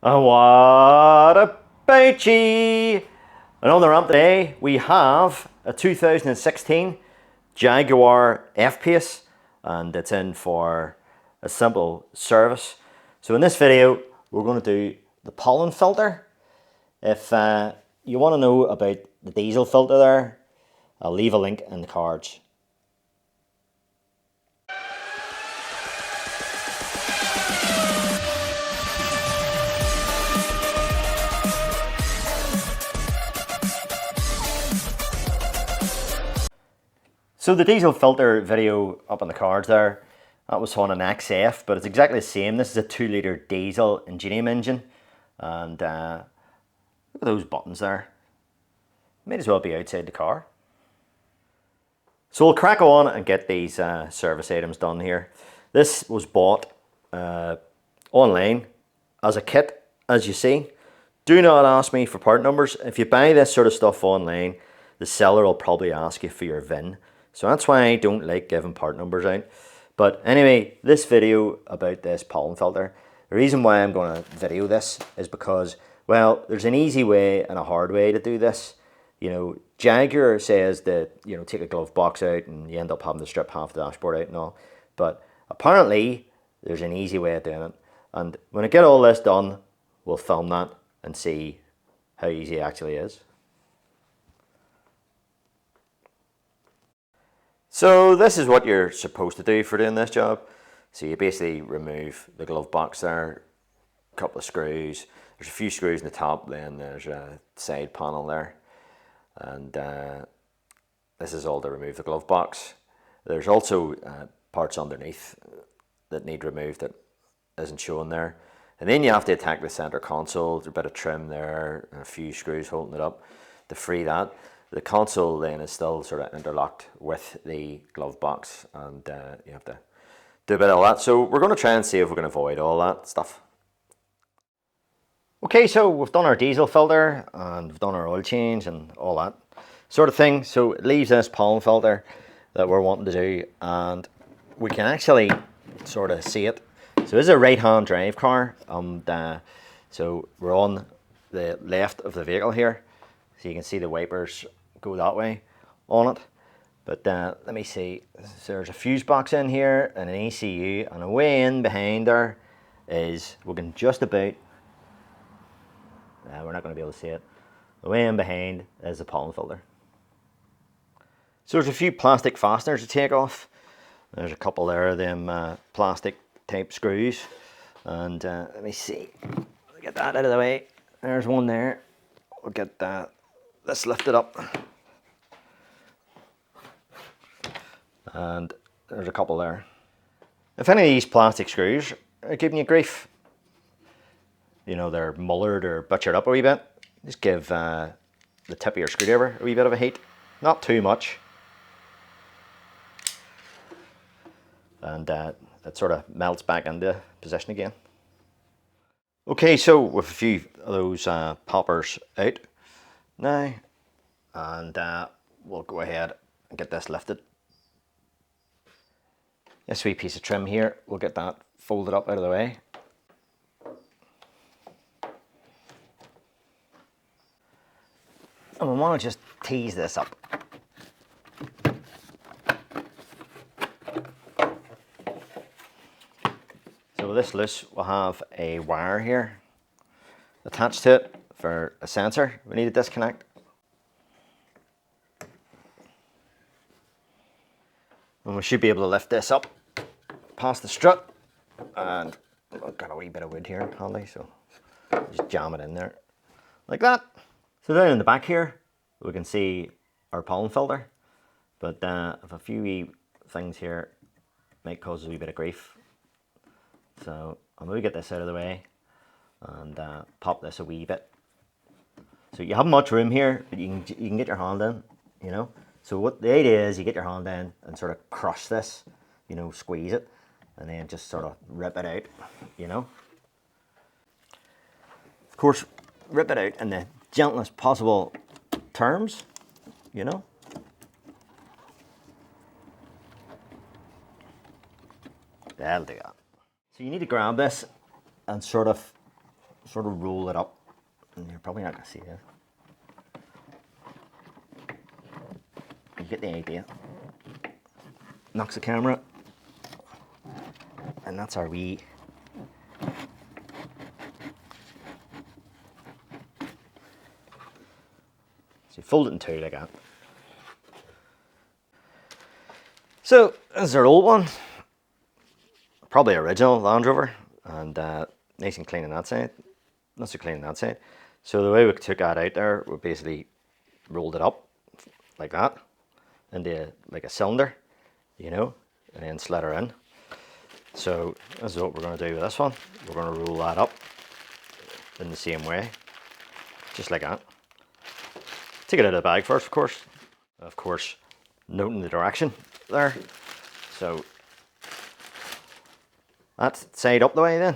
What about ye? And on the ramp today, we have a 2016 Jaguar F-Pace, and it's in for a simple service. So in this video, we're going to do the pollen filter. If you want to know about the diesel filter there, I'll leave a link in the cards. So the diesel filter video up on the cards there, that was on an XF, but it's exactly the same. This is a 2-litre diesel Ingenium engine, and look at those buttons there. Might as well be outside the car. So we'll crack on and get these service items done here. This was bought online as a kit, as you see. Do not ask me for part numbers. If you buy this sort of stuff online, the seller will probably ask you for your VIN. So that's why I don't like giving part numbers out. But anyway, this video about this pollen filter, the reason why I'm going to video this is because, well, there's an easy way and a hard way to do this. You know, Jaguar says that, you know, take a glove box out and you end up having to strip half the dashboard out and all. But apparently, there's an easy way of doing it. And when I get all this done, we'll film that and see how easy it actually is. So this is what you're supposed to do for doing this job. So you basically remove the glove box there, a couple of screws. There's a few screws in the top, then there's a side panel there. And this is all to remove the glove box. There's also parts underneath that need removed that isn't shown there. And then you have to attack the center console. There's a bit of trim there, and a few screws holding it up to free that. The console then is still sort of interlocked with the glove box, and you have to do a bit of all that. So we're going to try and see if we can avoid all that stuff. Okay, so we've done our diesel filter and we've done our oil change and all that sort of thing. So it leaves this pollen filter that we're wanting to do, and we can actually sort of see it. So this is a right-hand drive car, and so we're on the left of the vehicle here. So you can see the wipers go that way on it. But let me see, so there's a fuse box in here and an ECU, and away in behind there is, we can just about, we're not going to be able to see it, away in behind is the pollen filter. So there's a few plastic fasteners to take off. There's a couple there of them plastic type screws, and let me see, get that out of the way. There's one there. We'll get this lifted up, and there's a couple there. If any of these plastic screws are giving you grief, you know, they're mullered or butchered up a wee bit, just give the tip of your screwdriver a wee bit of a heat, not too much, and it sort of melts back into position again. Okay, so with a few of those poppers out now, and we'll go ahead and get this lifted. This wee piece of trim here, we'll get that folded up out of the way. And we want to just tease this up. So with this loose, we'll have a wire here attached to it for a sensor we need to disconnect. And we should be able to lift this up past the strut, and I've got a wee bit of wood here handy, so just jam it in there like that. So down in the back here we can see our pollen filter, but if a few wee things here might cause a wee bit of grief, so I'll maybe get this out of the way and pop this a wee bit. So you haven't much room here, but you can get your hand in, you know. So what the idea is, you get your hand in and sort of crush this, you know, squeeze it, and then just sort of rip it out, you know. Of course, rip it out in the gentlest possible terms, you know. That'll do that. So you need to grab this and sort of sort of roll it up, and you're probably not going to see this. You get the idea. Knocks the camera, and that's our wee. So you fold it in two like that. So this is our old one, probably original Land Rover, and nice and clean on that side, not so clean on that side. So the way we took that out there, we basically rolled it up like that into like a cylinder, you know, and then slid her in. So this is what we're going to do with this one. We're going to roll that up in the same way, just like that. Take it out of the bag first, of course. Of course, noting the direction there. So that's side up the way then.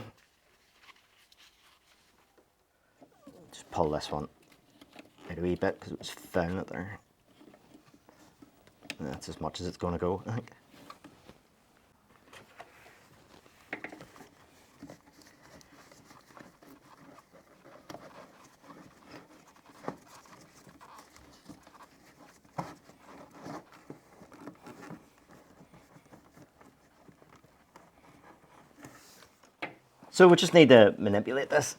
Just pull this one out a wee bit because it was filling it there. And that's as much as it's going to go, I think. So we just need to manipulate this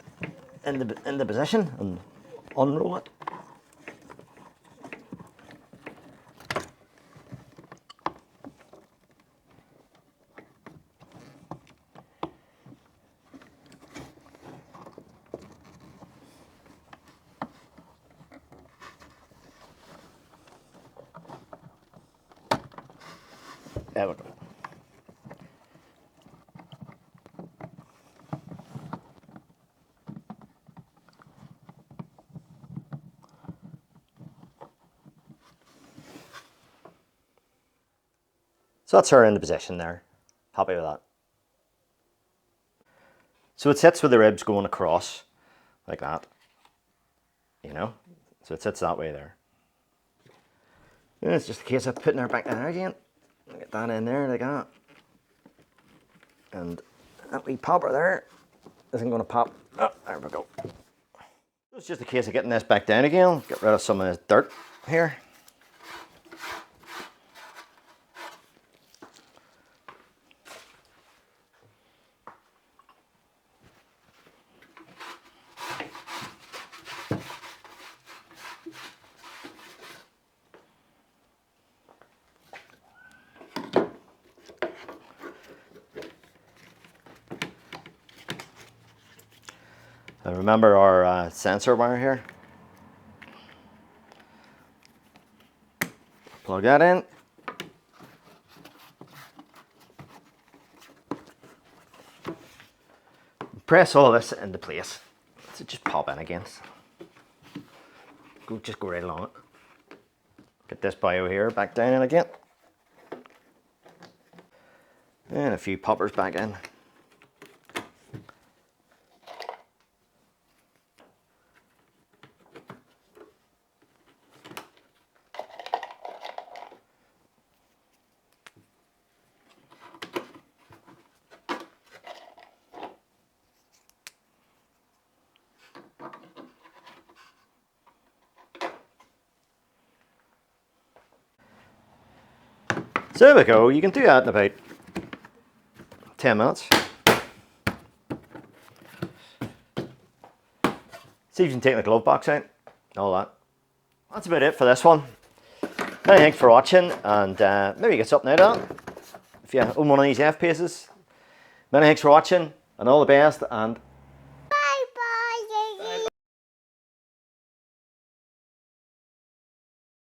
into position and unroll it. There we go. So that's her in the position there. Happy with that. So it sits with the ribs going across like that, you know, so it sits that way there. And it's just a case of putting her back there again. Get that in there like that. And that wee popper there isn't going to pop. Oh, there we go. It's just a case of getting this back down again. Get rid of some of this dirt here. And remember our sensor wire here. Plug that in. Press all this into place. So just pop in again. Just go right along it. Get this bio here back down in again. And a few poppers back in. So there we go, you can do that in about 10 minutes. See if you can take the glove box out, all that. That's about it for this one. Many thanks for watching, and maybe get something out of that if you own one of these F-Paces. Many thanks for watching, and all the best, and